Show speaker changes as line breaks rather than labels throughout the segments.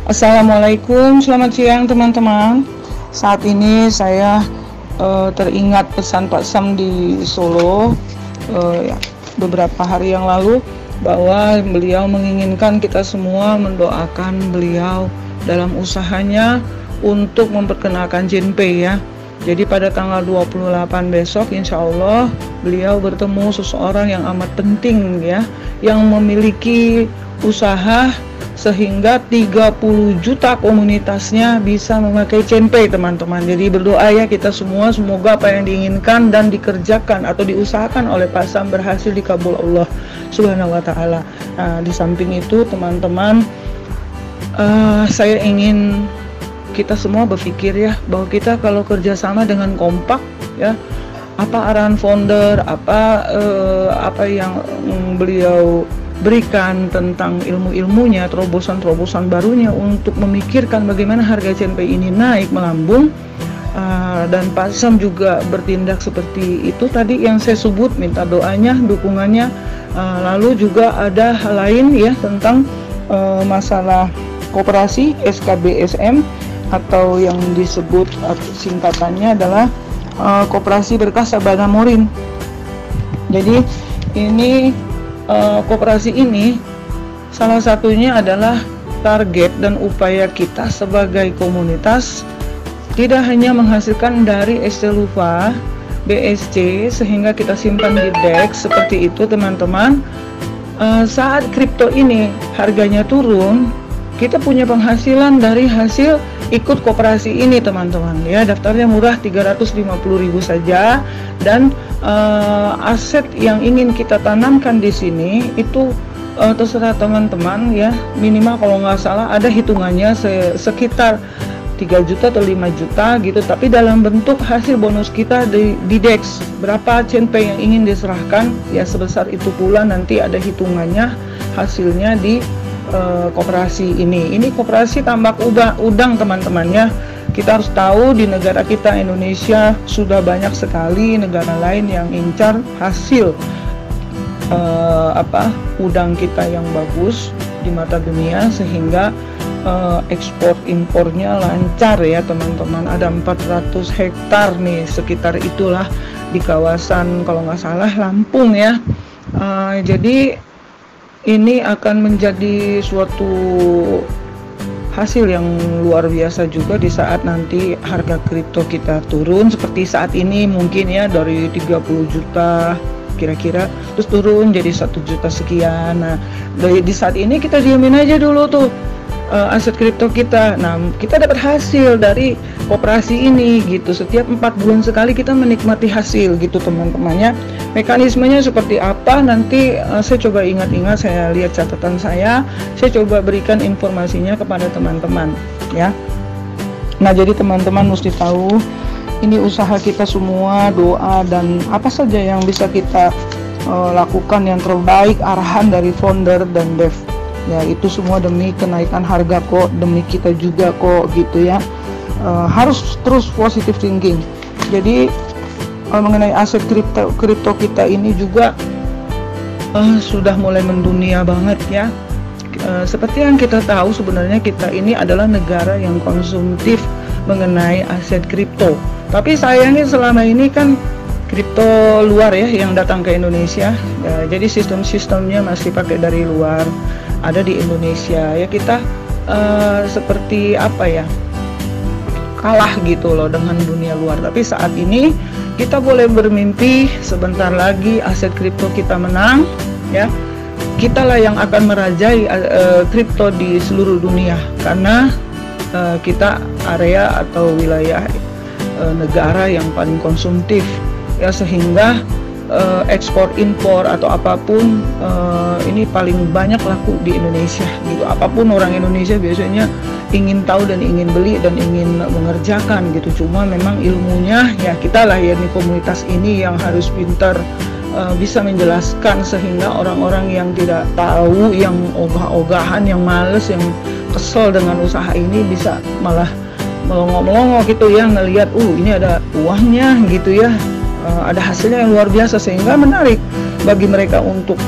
Assalamualaikum, selamat siang teman-teman. Saat ini saya teringat pesan Pak Sam di Solo beberapa hari yang lalu, bahwa beliau menginginkan kita semua mendoakan beliau dalam usahanya untuk memperkenalkan Jinpei ya. Jadi pada tanggal 28 besok insya Allah beliau bertemu seseorang yang amat penting ya, yang memiliki usaha sehingga 30 juta komunitasnya bisa memakai Jinpei teman-teman. Jadi berdoa ya kita semua, semoga apa yang diinginkan dan dikerjakan atau diusahakan oleh Pak Sam berhasil dikabul Allah Subhanahu wa Ta'ala. Nah, di samping itu teman-teman, saya ingin kita semua berpikir ya, bahwa kita kalau kerjasama dengan kompak ya, apa arahan founder, apa yang beliau berikan tentang ilmu-ilmunya, terobosan-terobosan barunya untuk memikirkan bagaimana harga Jinpei ini naik melambung, dan Pak Sam juga bertindak seperti itu tadi yang saya sebut, minta doanya, dukungannya. Lalu juga ada hal lain ya tentang masalah koperasi SKBSM, atau yang disebut singkatannya adalah Koperasi Berkah Sabana Morin. Jadi ini koperasi ini salah satunya adalah target dan upaya kita sebagai komunitas tidak hanya menghasilkan dari Estelufa, BSC sehingga kita simpan di DEX seperti itu teman-teman. Saat kripto ini harganya turun, kita punya penghasilan dari hasil ikut koperasi ini teman-teman ya. Daftarnya murah 350.000 saja, dan aset yang ingin kita tanamkan di sini itu terserah teman-teman ya. Minimal kalau nggak salah ada hitungannya sekitar 3 juta atau 5 juta gitu, tapi dalam bentuk hasil bonus kita di DEX. Berapa Jinpei yang ingin diserahkan ya, sebesar itu pula nanti ada hitungannya hasilnya di koperasi ini. Ini koperasi tambak udang teman-teman ya. Kita harus tahu di negara kita Indonesia sudah banyak sekali negara lain yang incar hasil udang kita yang bagus di mata dunia, sehingga ekspor impornya lancar ya teman-teman. Ada 400 hektar nih sekitar itulah di kawasan kalau nggak salah Lampung ya. Jadi ini akan menjadi suatu hasil yang luar biasa juga di saat nanti harga kripto kita turun seperti saat ini mungkin ya, dari 30 juta kira-kira terus turun jadi 1 juta sekian. Nah, di saat ini kita diamin aja dulu tuh aset kripto kita. Nah, kita dapat hasil dari koperasi ini gitu. Setiap 4 bulan sekali kita menikmati hasil gitu teman-temannya. Mekanismenya seperti apa nanti saya coba ingat-ingat, saya lihat catatan saya coba berikan informasinya kepada teman-teman ya. Nah, jadi teman-teman mesti tahu ini usaha kita semua, doa dan apa saja yang bisa kita lakukan yang terbaik, arahan dari founder dan dev ya, itu semua demi kenaikan harga kok, demi kita juga kok gitu ya. Harus terus positive thinking. Jadi mengenai aset kripto kita ini juga sudah mulai mendunia banget ya. Seperti yang kita tahu sebenarnya kita ini adalah negara yang konsumtif mengenai aset kripto. Tapi sayangnya selama ini kan kripto luar ya yang datang ke Indonesia ya, jadi sistem-sistemnya masih pakai dari luar, ada di Indonesia ya. Kita seperti apa ya, kalah gitu loh dengan dunia luar. Tapi saat ini kita boleh bermimpi, sebentar lagi aset kripto kita menang ya. Kita lah yang akan merajai kripto di seluruh dunia, karena kita area atau wilayah negara yang paling konsumtif ya, sehingga ekspor impor atau apapun ini paling banyak laku di Indonesia gitu. Apapun orang Indonesia biasanya ingin tahu dan ingin beli dan ingin mengerjakan gitu. Cuma memang ilmunya ya kita lah ya di komunitas ini yang harus pintar bisa menjelaskan, sehingga orang-orang yang tidak tahu, yang ogah-ogahan, yang males, yang kesel dengan usaha ini bisa malah melongo-melongo gitu ya, ngelihat ini ada uangnya gitu ya, ada hasilnya yang luar biasa, sehingga menarik bagi mereka untuk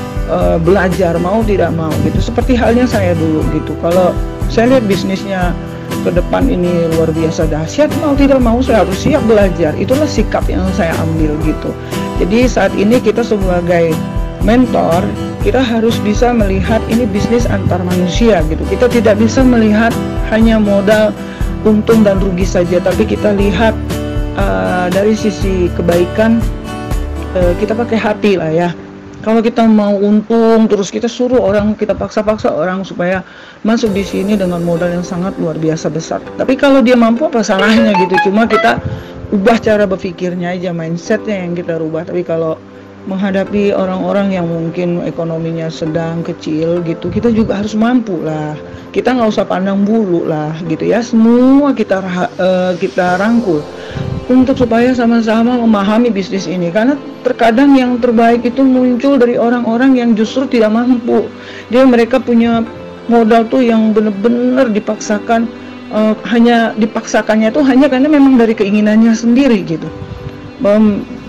belajar mau tidak mau gitu. Seperti halnya saya dulu gitu. Kalau saya lihat bisnisnya ke depan ini luar biasa dahsyat, mau tidak mau saya harus siap belajar. Itulah sikap yang saya ambil gitu. Jadi saat ini kita sebagai mentor, kita harus bisa melihat ini bisnis antar manusia gitu. Kita tidak bisa melihat hanya modal untung dan rugi saja, tapi kita lihat dari sisi kebaikan. Kita pakai hati lah ya. Kalau kita mau untung terus kita suruh orang, kita paksa-paksa orang supaya masuk di sini dengan modal yang sangat luar biasa besar. Tapi kalau dia mampu, apa salahnya gitu. Cuma kita ubah cara berpikirnya aja, mindsetnya yang kita rubah. Tapi kalau menghadapi orang-orang yang mungkin ekonominya sedang kecil gitu, kita juga harus mampu lah. Kita nggak usah pandang bulu lah gitu ya. Semua kita rangkul untuk supaya sama-sama memahami bisnis ini, karena terkadang yang terbaik itu muncul dari orang-orang yang justru tidak mampu. Mereka punya modal tuh yang benar-benar dipaksakan, hanya dipaksakannya itu hanya karena memang dari keinginannya sendiri gitu.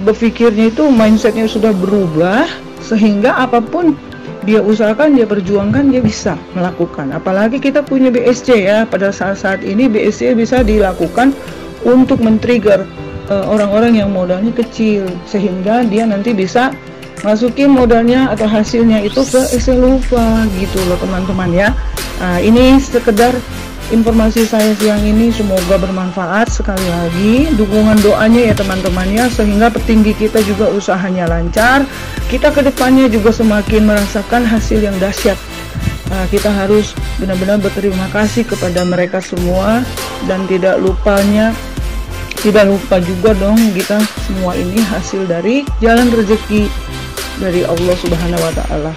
Berpikirnya itu mindsetnya sudah berubah sehingga apapun dia usahakan, dia perjuangkan, dia bisa melakukan. Apalagi kita punya BSC ya, pada saat ini BSC bisa dilakukan untuk men-trigger orang-orang yang modalnya kecil, sehingga dia nanti bisa masukin modalnya atau hasilnya itu ke Excelupa gitu loh teman-teman ya. Ini sekedar informasi saya siang ini, semoga bermanfaat. Sekali lagi dukungan doanya ya teman-teman ya, sehingga petinggi kita juga usahanya lancar, kita kedepannya juga semakin merasakan hasil yang dahsyat. Kita harus benar-benar berterima kasih kepada mereka semua, dan tidak lupa juga dong, kita semua ini hasil dari jalan rezeki dari Allah Subhanahu wa Ta'ala.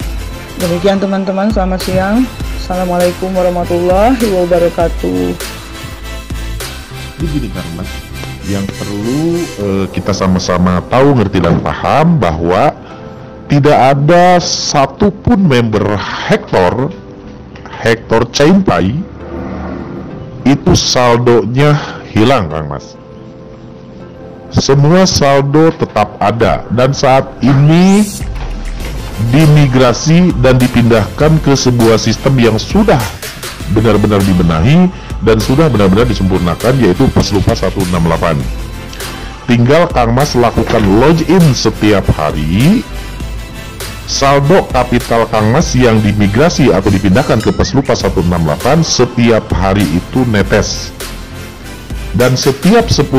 Demikian teman-teman, selamat siang. Assalamualaikum warahmatullahi wabarakatuh.
Begini kan Mas, yang perlu kita sama-sama tahu, ngerti dan paham bahwa tidak ada satupun member Hector Chainpai itu saldonya hilang Kang Mas. Semua saldo tetap ada, dan saat ini dimigrasi dan dipindahkan ke sebuah sistem yang sudah benar-benar dibenahi dan sudah benar-benar disempurnakan, yaitu Peslupa 168. Tinggal Kang Mas lakukan login setiap hari. Saldo kapital Kang Mas yang dimigrasi atau dipindahkan ke Peslupa 168 setiap hari itu netes. Dan setiap $10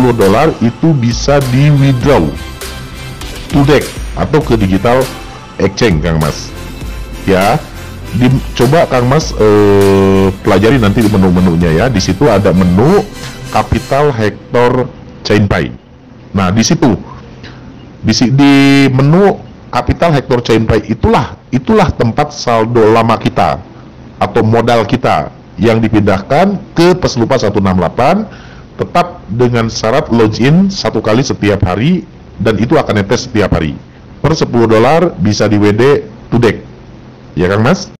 itu bisa di withdraw to DEX atau ke digital exchange Kang Mas ya. Coba Kang Mas pelajari nanti di menu-menunya ya. Di situ ada menu Capital Hector Chainpai. Nah di situ di menu Capital Hector Chainpai itulah tempat saldo lama kita atau modal kita yang dipindahkan ke Peslupa 168, tetap dengan syarat login 1 kali setiap hari, dan itu akan netes setiap hari. Per $10 bisa di WD to DEX ya Kang Mas.